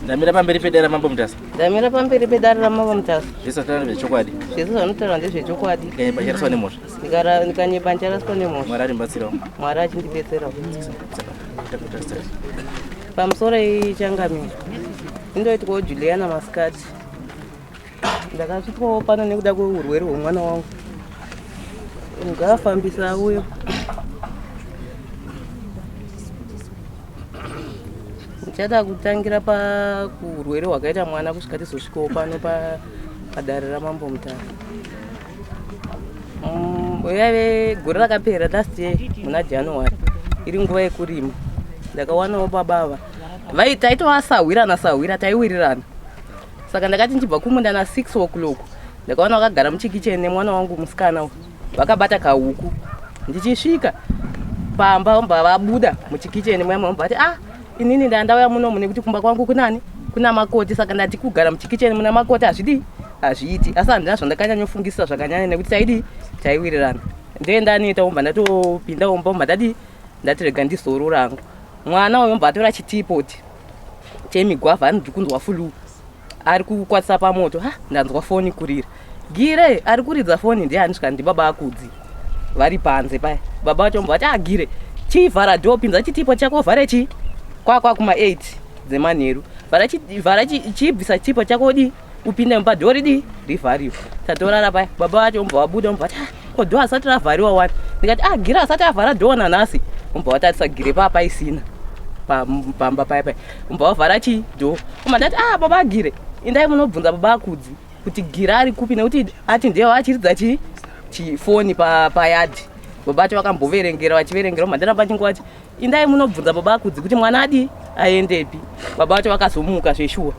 Ndamira pamberi pedera mambo Mutasa. Ndamira pamberi pedera ramambo Mutasa. Zvese zvinotaura nezvechokwadi. Zvese zvinotaura ndezvechokwadi. Ndikanyebhanjaraswa nemhosva. Ndikanyebhanjaraswa nemhosva. Mwari arimbatsirawo. Mwari achindibetserawo. Pamusoro ichangamira. Indoitwawo Juliana masikati. Ndakasvitwawo pano nekuda kweurwere hwemwana wangu. Ngafambisa uyo. Ndichada kutangira pakurwere hwakaita mwana kusvika tizosvikawo pano padare ramambo Mutasa. Yave gore rakapera last year muna January iri nguva yekurima. Ndakawanawo baba taitowasahwirana taiwirirana. Saka ndakati ndichibva kumunda na 6 o'clock ndakaona vakagara muchikicheni nemwana wangu musikana vakabata kahuku. Ndichisvika pamba vabuda muchikicheni mwema vati inini ndandauya munomu nekuti kumba kwangu kuna makoti, saka ndati kugara muchikicheni muna makoti hazviiti. Asi handina zvandakanyanyofungisa zvakanyanya nekuti taiwirirana. Ndoendaniita umba ndatopinda umba ndati rega ndizoro rangu. Mwana uyo mbatora chitipoti chemigwavha ndiri kunzwa fulu. Ari kukwatisa pamoto. Ndanzwa foni kurira. Gire ari kuridza foni ndianisvika ndibaba akudzi. Vari panze paya. Baba vacho mbati Gire chivhara dhoo, pinza chitipo chako vhare kwakwa kuma 8 dzemanheru. Vhara chibvisa chitipo chako upinde mumba dhoo rivhariwa. Tatorara paya. Baba vacho mbva wabuda mbati dhoo asati ravhariwa wani. Ndikati Gire asati avhara dhoo nanhasi. Mbva watarisa Gire papa isina pamba paya paya. Mbva wavhara dhoo. Ndati baba Gire indai munobvunza baba akudzi kuti Gire ari kupi nekuti ati ndiye achiridza chifoni payadhi. Baba vacho vakamboverengera vachiverengera mandaramba chingwati indai munobvunza baba akudzi kuti mwana aendepi. Baba vacho vakazomuka zveshuwa.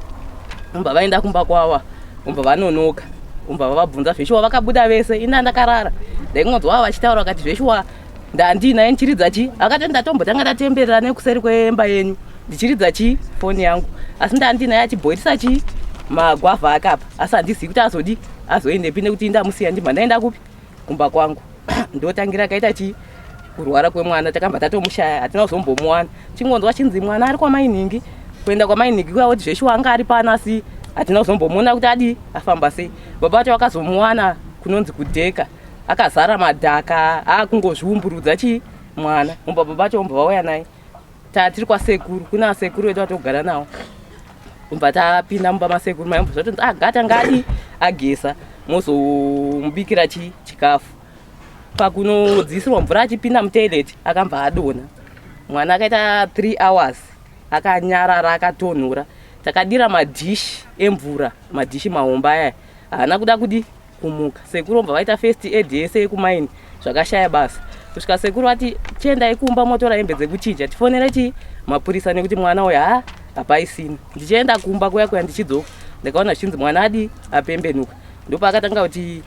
Umba vaenda kumba kwava. Umba vanonoka. Umba vavabvunza zveshuwa vakabuda vese. Ina ndakarara. Ndaingonzwa vachitaura vakati zveshuwa ndandinaye ndichiridza akati ndatombotanga ndatemberera nekuseri kwemba yenyu ndichiridza foni yangu. Asi ndandinaye achibhoirisa magwavha akapa. Asi handizivi kuti azoendepi nekuti ndamusiya ndibva ndaenda kupi kumba kwangu. Ndotangira kaita kurwara kwemwana. Takamba tatomushaya hatina kuzombomuwana. Chingonzwa chinzi mwana ari kwamainingi. Kuenda kwamainingi kuya kuti zveshuwa anga ari pana asi hatina kuzombomuona kuti afamba sei. Baba vacho vakazomuwana kunonzi kudheka. Akazara madhaka akungozviumburudza mwana. Baba vacho vauya naye. Tiri kwasekuru. Kuna sekuru vedu vatogara nawo. Tapinda mumba masekuru mai zvatonzi gata ngadi agesa mozomubikira chikafu. Pakunodzisirwa mvura achipinda mutoileti akambva adonha. Mwana akaita 3 hours akanyarara akatonhora. Takadira madhishi emvura, madhishi mahomba aya. Haana kuda kumuka. Sekuru mbva vaita first aid yese yekumaini zvakashaya basa. Kusvika sekuru vati chiendai kumba motora hembe dzekuchinja tifonere mapurisa nekuti mwana uyu hapaisina. Ndichienda kumba kuya ndichidzoka ndakaona zvichinzi mwana apembenuka. Ndopakatanga kuti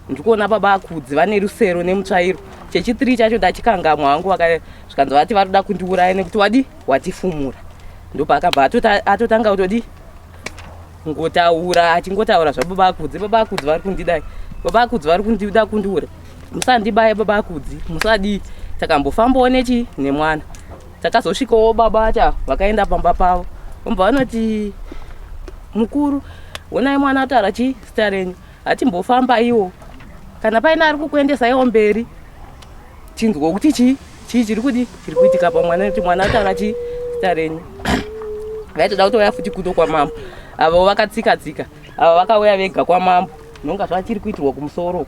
ndikuona baba akudzi vane rusero nemutsvairo. Chechi3 chacho ndachikangamwa hangu zvikanzi vati varikuda kundiuraya nekuti watifumura. Ndopakabva atotanga kutodi ngotaura achingotaura zvababa akudzi. Baba akudzi vari kundidai. Baba akudzi vari kundida kundiura. Musandibaya baba akudzi. Musadi. Takambofambawo nemwana. Takazosvikawo baba acha vakaenda pamba pavo. Umbva vanoti mukuru onai mwana ataura zita renyu. Hatimbofamba iwo. Kana paina ari kukuendesaiwo mberi. Chinzwa kuti chiri kuitika pamwana nekuti mwana ataura zita renyu. Vaitoda kutouya futi kuno kwamambo. Avo vakatsika. Avo vakauya vega kwamambo. Nonga zvachiri kuitirwa kumusoro.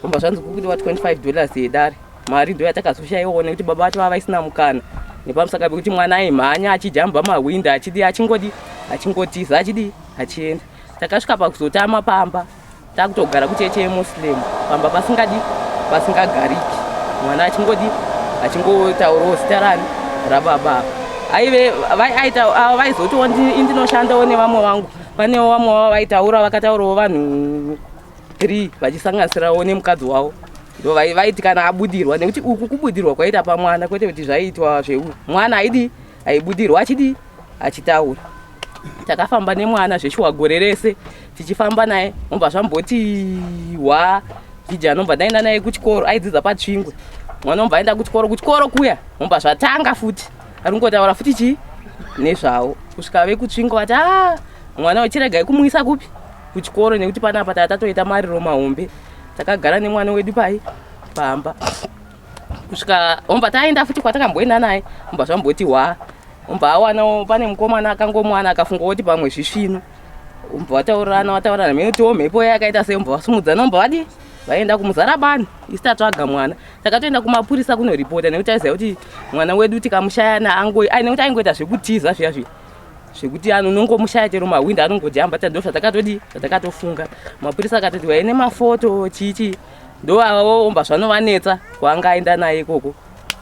Umbva zvanzi kuti $25 yedare. Mari ndo yatakazoshayiwa nekuti baba vacho vavaisina mukana. Nepamusaka pekuti mwana aimhanya achijamba mahwindo achingotiza achienda. Takasvika pakuzotama pamba. Takutogara kucheche yemuslim. Pamba pasingagariki. Mwana achingotaurawo zita rababa. Vaizoti ndinoshandawo nevamwe vangu. Panewo vamwe vavo vakataurawo vanhu 3 vachisanganisirawo nemukadzi wavo. Ndo vaiti kana abudirwa nekuti uku kubudirwa kwaita pamwana kwete kuti zvaiitwa zveuyu. Mwana aibudirwa achitaura. Takafamba nemwana zveshuwa gore rese tichifamba naye. Umbva zvamboti vijana umbva ndaenda naye kuchikoro aidzidza patsvingwe. Mwana umbva aenda kuchikoro kuya umbva zvatanga futi aringotaura futi chii nezvavo kusvika vekutsvingo vati mwana wechiregai kumuisa kupi kuchikoro nekuti panapa tatatoita mariro mahombe takagara nemwana wedu pamba kusvika omba taenda futi kwatakamboenda naye omba zvamboti omba awana pane mukomana akangomwana akafunga kuti pamwe zvisvino omba vataurana metiwo mhepo yakaita sei omba vasumudzana omba vadi vaenda kumuzarabani isi tatsvaga mwana takatoenda kumapurisa kunoripota nekuti aiziva kuti mwana wedu tikamushayana nekuti aingoita zvekutiza zviya zvekuti anonongomushaya chero mahwindo anongojamba ndo zvatakatofunga mapurisa akatoti vaine mafoto chichi ndo avavo omba zvanovanetsa kwaangaenda naye ikoko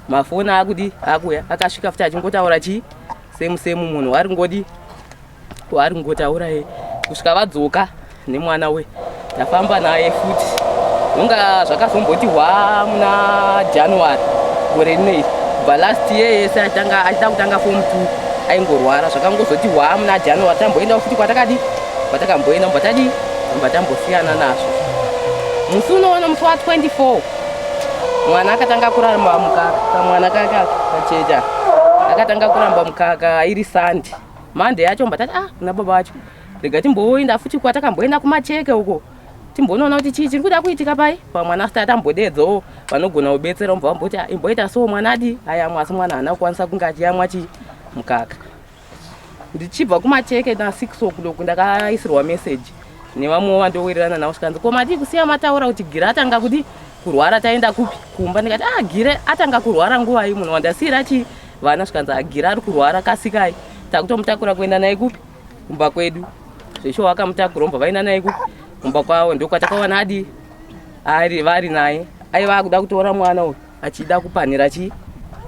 mafoni akudi akuya akasvika futi achingotaura chii semu munhu waringotaura kusvika vadzoka nemwana we tafamba naye futi nonga zvakazomboti muna January gore rinei kubva last year yese achida kutanga form 2 aingorwara zvakangozoti muna January tamboenda futi kwatakamboenda mba tambosiyana nazvo musi unoona musi wa 24 mwana akatanga kuramba mukaka kamwana kachecha akatanga kuramba mukaka iri Sunday Monday yacho mbatati kuna baba vacho rega timboenda futi kwatakamboenda kumacheke uko timbonoona kuti chii chiri kuda kuitika pai pamwana asati atambodedzawo vanogona kubetsera mubva vamboti imboita so mwana adi ayamwa asi mwana haana kukwanisa kunge achiyamwa chii mukaka ndichibva kumacheke na6 o'clock ndakaisirwa meseji nevamwe vandowirirana navo svikanzi komati kusiya mataura kuti gira atanga kuti kurwara taenda kupi kumba ndikati gire atanga kurwara nguva iyi munhu wandasiyira chii vana svikanzi gira ari kurwara kasikai takutomutakura kuenda naye kupi kumba kwedu zvesho vakamutakura ombva vaenda naye kupi kumba kwavo ndokwatakaona vari naye aiva kuda kutora mwana uyu achida kupanhira chii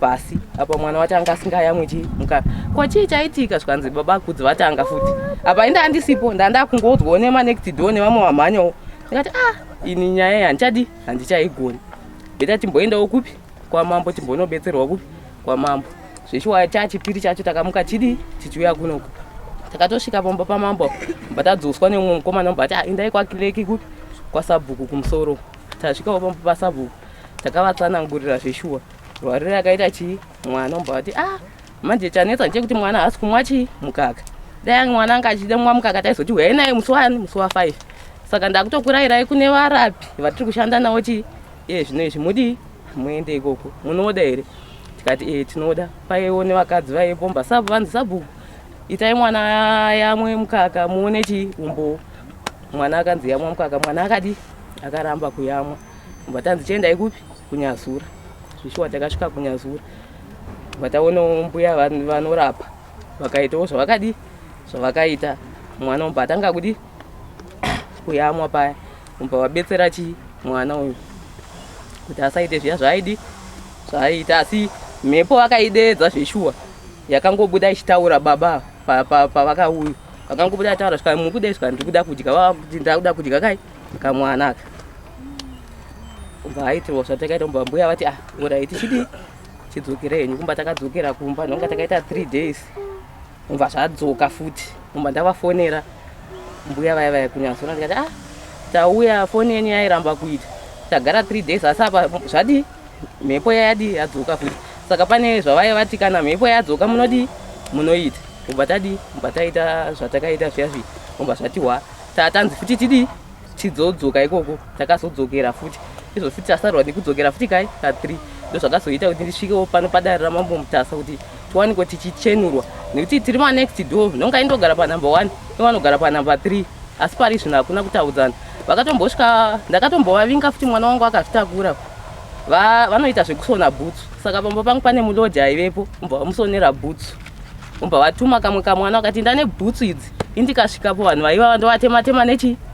pasi apa mwana wacho anga asingayamwe chii mukaka ko chii chaitika zvikanzi baba kudzi vatanga futi apa inda handisipo ndanda kungodzwawo nemanekti door nevamwe vamhanyawo ndikati ini nyaya iyi handichaigoni beta timboendawo kupi kwamambo timbonobetserwa kupi kwamambo zveshuwa chachipiri chacho takamuka tichiuya kunoku takatosvika pamba pamambo batadzoswa nemumwe mukomana mbati indai kwakireki kupi kwasabhuku kumusoro tasvikawo pamba pasabhuku takavatsanangurira zveshuwa rwari rakaita chii mwana omba vati manje chanetsa ndechekuti mwana haasi kumwa chii mukaka dai mwana anga achida kumwa mukaka taizoti huyai naye musi wa 5 saka ndakutokurayirai kune varapi vatiri kushanda navo chii zvino izvi mudi muende ikoko munoda here tikati tinoda paiwo nevakadzi vaipo mba vanzi sabhuku itai mwana yamwe mukaka muone chii umbo mwana akanzi yamwa mukaka mwana akaramba kuyamwa mba tanzi chiendai kupi kunyazura zvishuwa takasvika kunyazura vataonawo mbuya vanorapa vakaitawo zvavakaita mwana umba atanga kudi kuyamwa paya umba wabetsera chii mwana uyu kuti asaite zviya zvaaita asi mhepo vakaidedza zveshuwa yakangobuda ichitaura baba pavakauya vakangobuda ataura svika mukuda svika ndikuda kudya ndakuda kudya kai kamwana aka umba aitirwa zvatakaita umba mbuya vati uraiti chidi chidzokera henyu kumba takadzokera kumba nonga takaita 3 days umba zvadzoka futi umba ndavafonera mbuya vaya kunyazura ndikati tauya foni yenyu yairamba kuita tagara 3 days asi apa mhepo yadzoka futi saka pane zvavaya vati kana mhepo yadzoka munoita umba taita zvatakaita zviya umba zvati tatanzi futi tidzodzoka ikoko takazodzokera futi izvo futi tasarwa nekudzokera futi kai ka3 ndo zvakazoita kuti ndisvikewo pano padare ramambo Mutasa kuti tiwanikwe tichichenurwa nekuti tiri manext door nonga indogara panumber 1 iwanogara panumber 3 asi pari zvino hakuna kutaudzana vakatombosvika ndakatombovavinga futi mwana wangu akazvitakura vanoita zvekusona bhutsu saka pamba pangu pane mulodha aivepo umbva vamusonera bhutsu umbva vatuma kamwe kamwana vakati ndane bhutsu idzi indikasvikapo vanhu vaiva ndovatema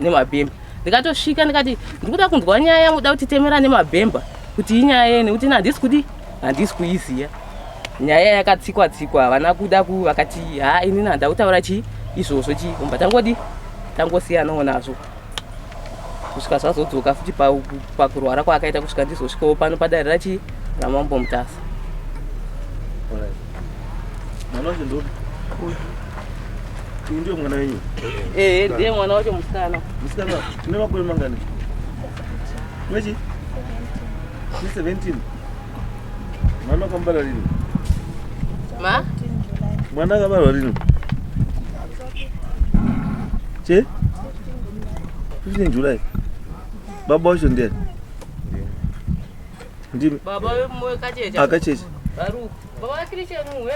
nemabhemba ndikatosvika ndikati ndikuda kunzwa nyaya yamuda kutitemera nemabhemba kuti inyaya yei nekuti handisi kuiziya nyaya yakatsikwa havana kuda vakati inini handa kutaura chii izvozvo chii umba tangosiyanawo nazvo kusvika zvazodzoka futi pakurwara kwaakaita kusvika ndizosvikawo pano padare rachii ramambo Mutasa. Mwana wacho ndopi? Ndiye mwana wenyu? Ndiye mwana wacho musikana. Musikana? Une makore mangani? Mechi? Ni 17. Mwana wakambala lini? Ma? Mwana akabarwa rini? Che? 15 July. Baba wacho ndiye? Ndimi. Baba mwe kachecha. Akachecha. Baru. Baba Christian wewe.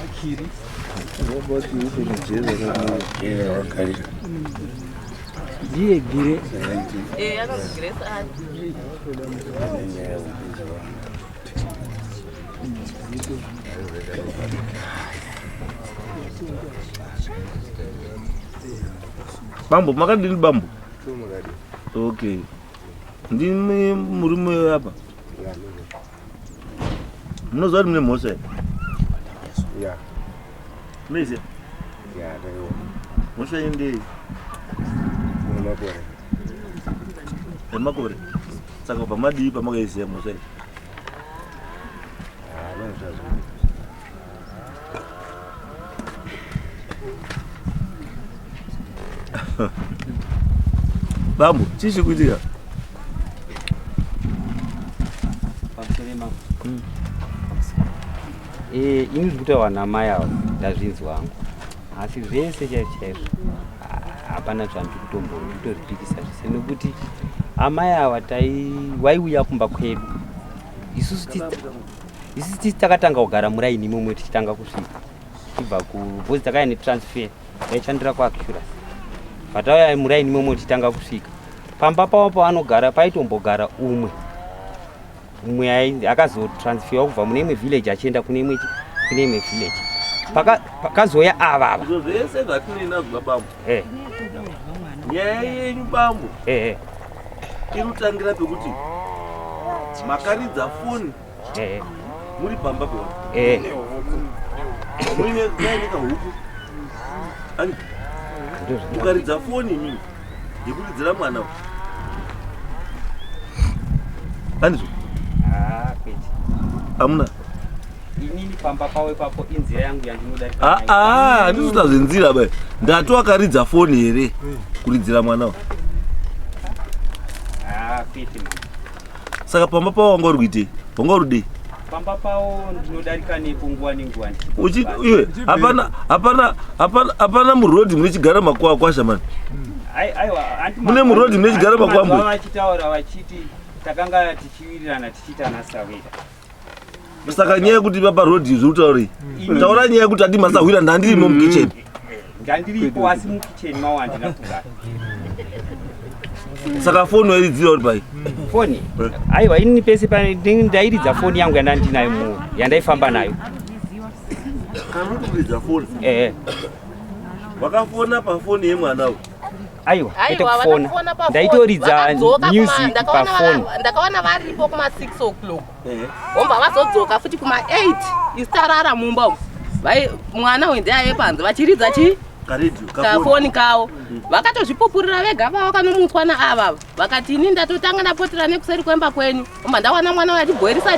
Akiri. Baba kiuko njeza kana. Wakali. Ndiye gire. Ana gire sana. Bambo, makadini bambo? Okay. Ndimi murume hapa. Mnozwa mne mose? Yeah. Mese? Yeah, ndio. Mose indi Makore. Makore. Saka pamadi pamakaise mose. Bambo, chishi kuitika? Ini zvikuta wana mai avo ndazvinzi wangu asi zvese chaizvo hapana zvandikutombozvipikisa zvese nekuti amai ava waiuya kumba kwedu isusu tisi takatanga kugara muraini imomwe tichitanga kusvika tibva kubhozi takaya netransfer yaichandira kuacurus patauya muraini imomwe tichitanga kusvika pamba pavo pavanogara paitombogara umwe akazotransferwa kubva mune imwe village achienda kune imwe village pakazoya avava zvese zvatininazo bambo nyaya yenyu bambo inotangira pekuti makaridza foni muri pamba pewa muine kahuku ani mukaridza foni imini yekuridzira mwana anizvo amuna inini pamba pawe papo inzira yangu yandinoda handizvita zvenzira bai ndati wakaridza foni here kuridzira mwanawo saka pamba pawo wanga uri kuitei wanga uri dei pamba pawo ndinodarika nepo nguva nenguva iwe hapana murodhi munechigara makwasha mani mune murodhi munechigara makwambo vachitaura vachiti takanga tichiwirirana tichiitana savera saka nyaya yekuti paparodhi zvirikutaurei taura nyaya yekuti hati masahwira ndandirimo mukicheni ndandiripo asi mukicheni mawo handina kugara saka foni wairidzira uri pai foni aiwa inini pese ndairidza foni yangu yandandinayo muno yandaifamba nayo kana uri kuridza foni wakafona pafoni yemwanawo aiwa kufona ndaitoridza music pafoni ndakaona varipo kuma 6 o'clock vomba vazodzoka futi kuma 8 isitarara mumba mwana wendeaye panze vachiridza kafoni kavo vakatozvipupurira vega vavo kanomutswa naavava vakati ini ndatotanga ndapotera nekuseri kwemba kwenyu omba ndawana mwana wachibhoerisa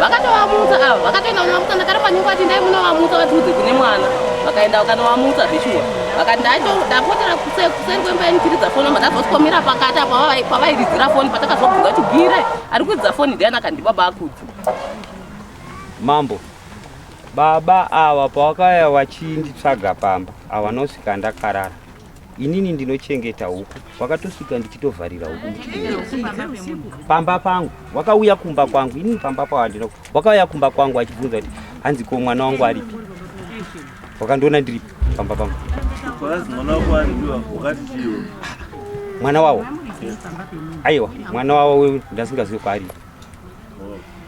vakatovamutsa ava vakatoenda kunovamutsa ndakaramba nyingu ati ndai munovamutsa vatiudze kune mwana vakaenda vakanovamutsa zveshuwa vakati ndapotera kuseri kwemba yeni tiridza foni omba ndazoswikomira pakati apo pavairidzira foni patakazobvunga chibhire ari kuridza foni ndianaka ndibaba akudzi mambo baba ava pavakaya vachinditsvaga pamba ava nosvika ndakarara inini ndinochengeta huku vakatosvika ndichitovharira huku pamba pangu wakauya kumba kwangu inini pamba pavandina wakauya kumba kwangu achibvunza kuti hanzi ko mwana wangu aripi wakandiona ndiripi pamba pangu mwana wavo aiwa mwana wavo ndasingazivi kwaaripi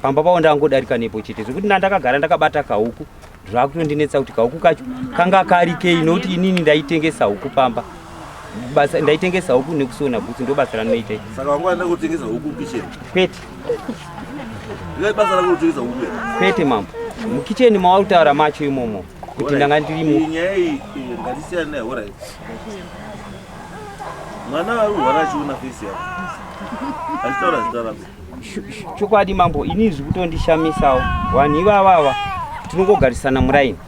pamba pavo ndangodarika nepo chete zvekuti ndandakagara ndakabata kahuku zvakutondinetsa kuti kahuku kacho kanga kari kei nokuti inini ndaitengesa huku pamba basa ndaitengesa huku nekusona bhutsu ndo basa ranoita saka wanga enda kutengesa huku kicheni kwete basa rako kutengesa huku kwete mambo mukicheni mawautaura macho imomo kuti ndanga ndirimo nyaya iyi ngatisiyane nayo right mwana arurwara achiona fesi yako achitaura zita rako chokwadi mambo inini zviri kutondishamisawo vanhu ivavava tinongogarisana muraini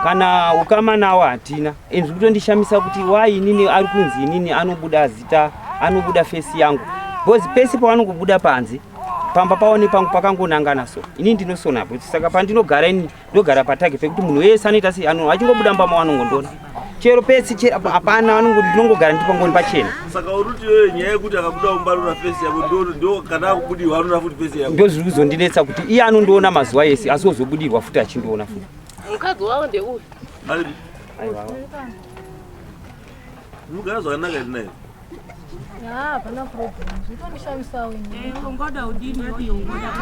kana ukama nawo hatina ende zviri kutondishamisa kuti wai inini ari kunzi inini anobuda zita anobuda fesi yangu Bozi pesi pavanongobuda panze pamba paone pangu pakangonangana so ini ndinosona bhuti saka pandinogara ini ndogara patage pekuti munhu wese anoita sei achingobuda mbama vanongondona chero pesi hapana ndinongogara ndipangoni pachena. Saka uruti wewe nyaya yekuti akabuda umbarura fesi yako ndo kana kubudirwa anoona futi fesi yako ndo zviri kuzondinetsa kuti iye anondoona mazuva ese asi ozobudirwa futi achindoona futi. Mukadzi wavo ndeuyu Aiwa mugara zvakanaka ndinayo hapana problem zvitonishamisa wenyewe ungoda udini uyo ungoda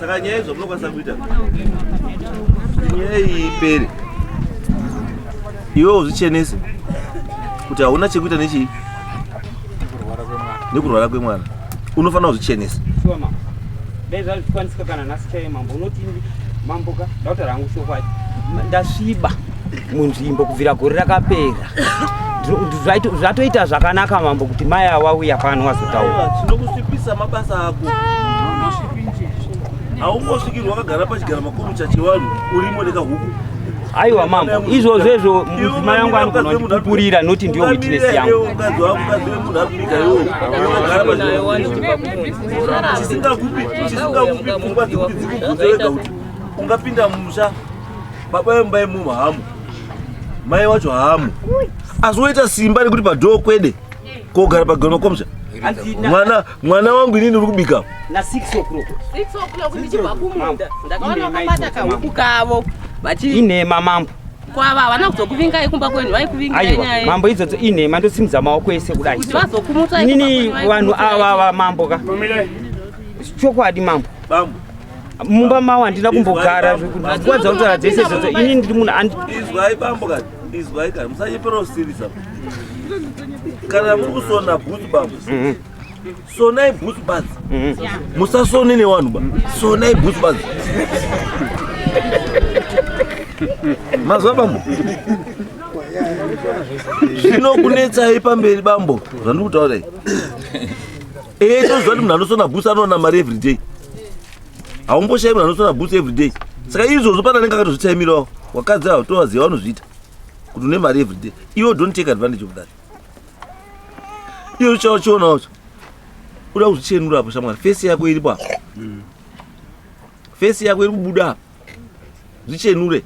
saka nyaya izvo munokwanisa kuita nyaya iyi ipere iwe uzvichenese kuti hauna chekuita nechii nekurwara kwemwana unofanira kuzvichenesa. dai zvazvikwanisika kana nhasi chaiye mambo unoti mamboka ndautaura hangu shoko ati ndasviba munzvimbo kubvira gore rakapera zvatoita zvakanaka mambo kuti mai awauya pano wazotaura. Tinokusvipisa mabasa ako haungosvikirwa wakagara pachigara makomicha chevanhu urimo nekahuku. Aiwa mambo izvozvo izvo mudzimai wangu anogona kutipupurira noti ndiyo witness yangu. Chisingakupi pfungwa dzekuti dzikubvunze wega kuti ungapinda mumusha baba vembai mumu hamu mai wacho hamu asi woita simba nekuti padhoo kwede kogara pagara makomicha. Mwana wangu inini uri kubika na 6 o'clock ndichibva kumunda ndakaona wakabata kahuku kavo inhema mambo kwava havana kuzokuvingai kumba kwenu vaikuvingai nyaya mambo idzodzo inhema ndosimudza maoko ese kudai inini vanhu ava mambo ka chokwadi mambo mumba mavo handina kumbogara nguva dzakutaura dzese idzodzo inini ndiri munhu izwai bambo kati izwai kati musanyepera kusirisa kana muri kusona bhutsu bambo sonai bhutsu badzi musasone nevanhu ba sonai bhutsu badzi mazwa bambo zvinokunetsai pamberi bambo zvandiri kutaurai tozva kuti munhu anosona bhutsu anoona mari everyday haumboshai munhu anosona bhutsu everyday saka izvozvo pana nenge akatozvitaimirawo wakadzi avo tovaziva vanozviita kuti une mari everyday iwo don't take advantage of that. Iyo chiona wacho uda kuzvichenura apo shamwari fesi yako iripo apa fesi yako iri kubuda zvichenure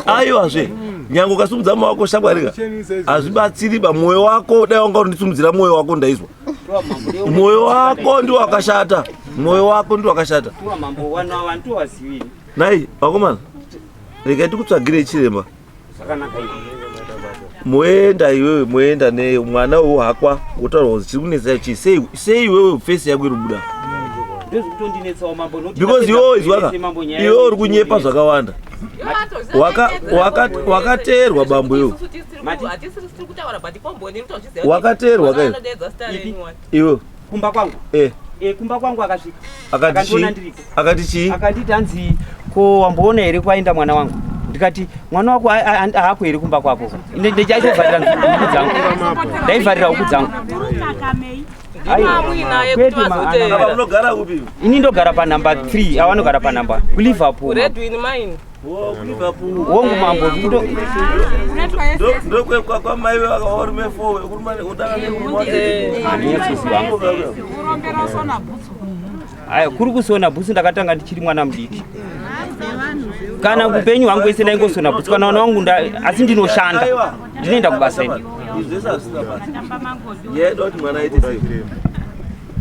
aiwazve nyange ukasimudza maoko shamwari hazvibatsiri ba mwoyo wako dai wanga undisumudzira mwoyo wako ndaizwa mwoyo wako ndiwo wakashata mwoyo wako ndiwo wakashata nai vakomana regai tikutsvagire chiremba moenda iwewe moenda nemwana wewo hakwa wotaura kuti chiri kunetsa chii sei iwewe fesi yako iri kubuda because iwewe izwaka iwewe uri kunyepa zvakawanda wakateerwa bambo iwe wakateerwa kai iwe kumba kwangu kumba kwangu akasvika akati chii akanditi hanzi ko wamboona here kwaenda mwana wangu ndikati mwana wako haako here kumba kwako ndaitovharira huku dzangu ndaivharira huku dzangu munogara upi ini ndogara panhamba 3 avanogara panhamba kuliverpool wongu mambo ndokwamai varume 4 kuri kusona bhutsu ndakatanga ndichiri mwana mudiki kana upenyu hwangu wese ndaingosona bhutsu kana mwana wangu asi ndinoshanda ndinoenda kubasa ini yaidoti mwana aite sei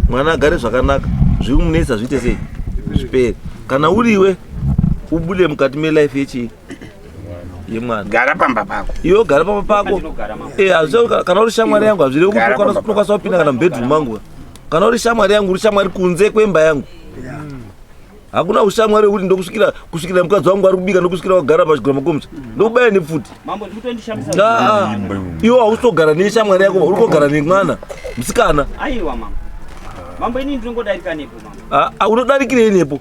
mwana agare zvakanaka zviri kumunetsa zviite sei zvipere kana uriwe ubude mukati melife yechii yemwana gara pamba pako iwe gara pamba pako kana uri shamwari yangu hazviri unokwanisa kupinda kana mubedroom mangu kana uri shamwari yangu uri shamwari kunze kwemba yangu hakuna ushamwari wekuti ndokusvikira mukadzi wangu ari kubika ndokusvikira wagara pachigara makomicha ndokubaya nepfuti iwe hausogara neshamwari yako uri kogara nemwana musikana mambo ini ndinongodarika nepo mambo unodarikirei nepo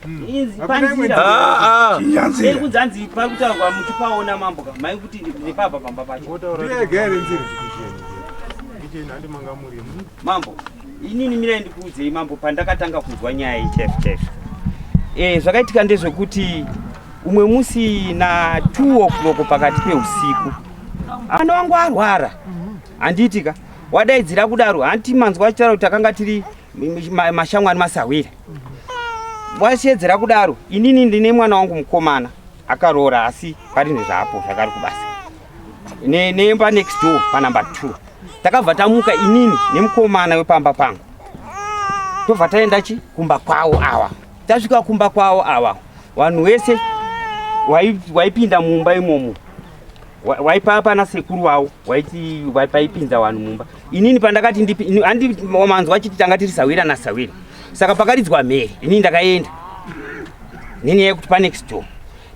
kunzanzi pari kutaurwa muchipaona mambo mai kuti nepapa pamba pacho mambo inini mirai ndikuudzei mambo pandakatanga kunzwa nyaya ichef zvakaitika ndezvekuti umwe musi na 2 o'clock pakati peusiku Mwana wangu arwara. Anditika wadaidzira kudaro hanti manzwa charo kuti takanga tiri mashamwari masawira. Washedzera kudaro inini ndine mwana wangu mukomana akarora asi parine zvapo zvakari kubasa. Nemba next door pa number 2. Takabva tamuka inini nemukomana wepamba pangu. Tobva taenda kumba kwawo awa. Tasvika kumba kwawo awa. Vanhu vese waipinda mumba imomo. Waipa pana sekuru wavo waipaipinza vanhu mumba. Inini pandakati handi manzwa chiti tanga tiri sawira nasawira. Saka pakaridzwa mhere inini ndakaenda. Nini yekuti pa next door.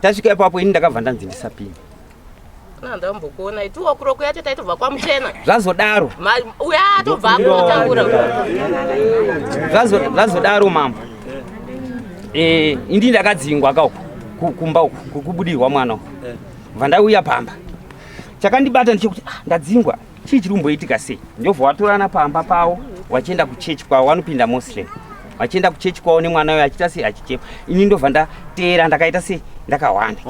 Tasvika ipapo inini ndakabva ndanzi ndisapinda. Ndambokona ituwa kuroko yacho taitobva kwamuchena. Zvazodaro. Uya atobva akutangura. Zvazodaro mambo. Indi ndakadzingwa kumba uku kubudirwa mwana. Vandauya pamba. Chakandibata ndechekuti ndadzingwa. Chii chirumboitika sei? Ndobva watorana pamba pawo wachienda kuchechi kwawo wanopinda Muslim. Wachienda kuchechi kwawo nemwana wayo achita sei achichepa. Ini ndobva ndateera ndakaita sei ndakawanda.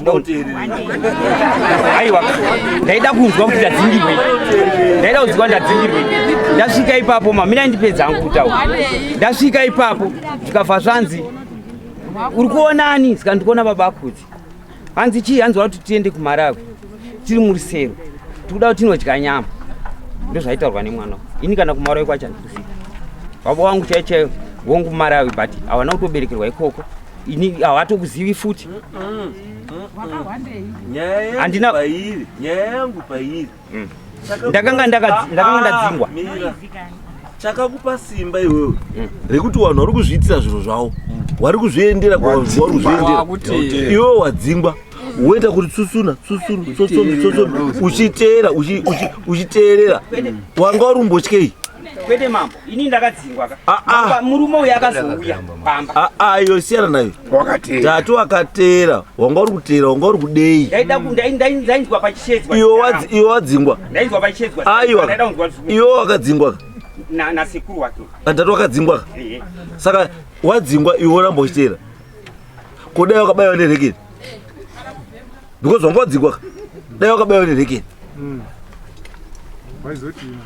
Aiwa. Ndaida kunzwa kuti ndadzingirwe. Ndaida kunzwa ndadzingirwe. Ndasvika ipapo mamina ndipedza hangu kutaura. Ndasvika ipapo ndikabva zvanzi. Uri kuonani? Saka ndikuona baba akudzi. Hanzi chii? Hanzi wati tiende kuMarawi. Tiri murisero. Tikuda kuti tinodya nyama. Ndozvaitaurwa nemwana. Ini kana kuMarawi kwacho handikuziva. Baba wangu chaiche wongu Marawi but hawana kutoberekerwa ikoko. Ini hawatokuzivi futi. Nyaya yangu pairi. Ndakanga ndadzingwa. Chakakupa simba iwewe rekuti vanhu vari kuzviitira zviro zvavo, vari kuzviendera kwavari kuzviendera, iwe wadzingwa woita kuti tsusuna uchiteerera wanga uri umbotyei? Kwete mambo, ini ndakadzingwa ka. Murume uyu akazouya pamba. Iyo siyana nayo. Tatu wakateera, wanga uri kuteera, wanga uri kudei. Ndainzwa pachishedzwa. Iwe wadzingwa. Ndainzwa pachishedzwa. Iwe wakadzingwa. Na sekuru wake. Andatu wakadzingwa. Saka wadzingwa iwe uramba uchiteera. Kodai wakabayiwa nerekeni. Because wanga wadzingwa. Dai wakabayiwa nerekeni.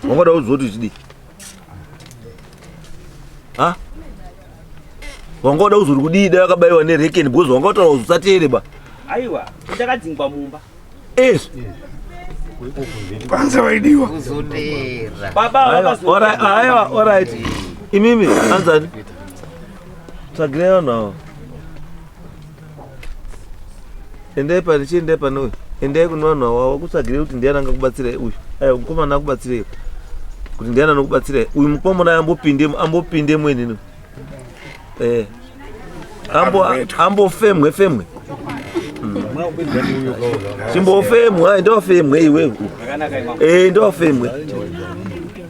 Wanga da uzoti uchidi. Wanga da uzuri kudii dai wakabayiwa nerekeni because wanga utaura usateere ba. Aiwa, ndakadzingwa mumba. Kwanza waidiwa. Baba, alright. Imimi, anzani. Tagreyo nao. Endai pano. Endai kunwana wawa kusagire kuti ndiana ngakubatsira uyu. Mukomana akubatsire. Kuti ndiana nokubatsira. Uyu mukomana ambopinde mwenini. Ambofemwe. Chimbofemwe, ndofemwe iwewe. Ndofemwe.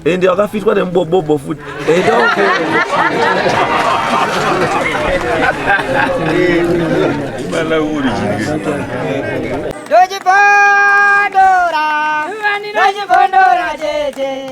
Ndi wakafitwa nembobobo futi. Ndofemwe. Bala uri. Dojipondora jeje.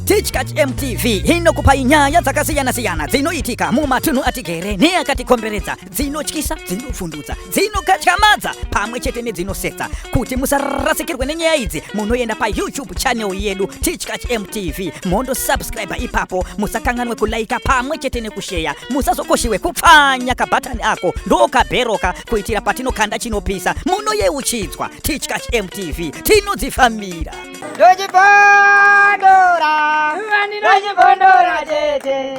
Tichkach MTV inokupa inyaya dzakasiyana-siyana dzinoitika mumatunhu atigere neakatikomberedza, dzinotyisa, dzinofundudza, dzinokatyamadza pamwe chete nedzinosetsa. Kuti musarasikirwe nenyaya idzi munoenda pa YouTube channel yedu Tichkach MTV, mondo subscribe ipapo, musakanganwe kulaika pamwe chete nekusheya, musazokoshiwe kupfanya kabhatani ako ndokabheroka kuitira patinokanda chinopisa munoyeuchidzwa. Tichkach MTV tinodzifambira. Dojipondora jeje.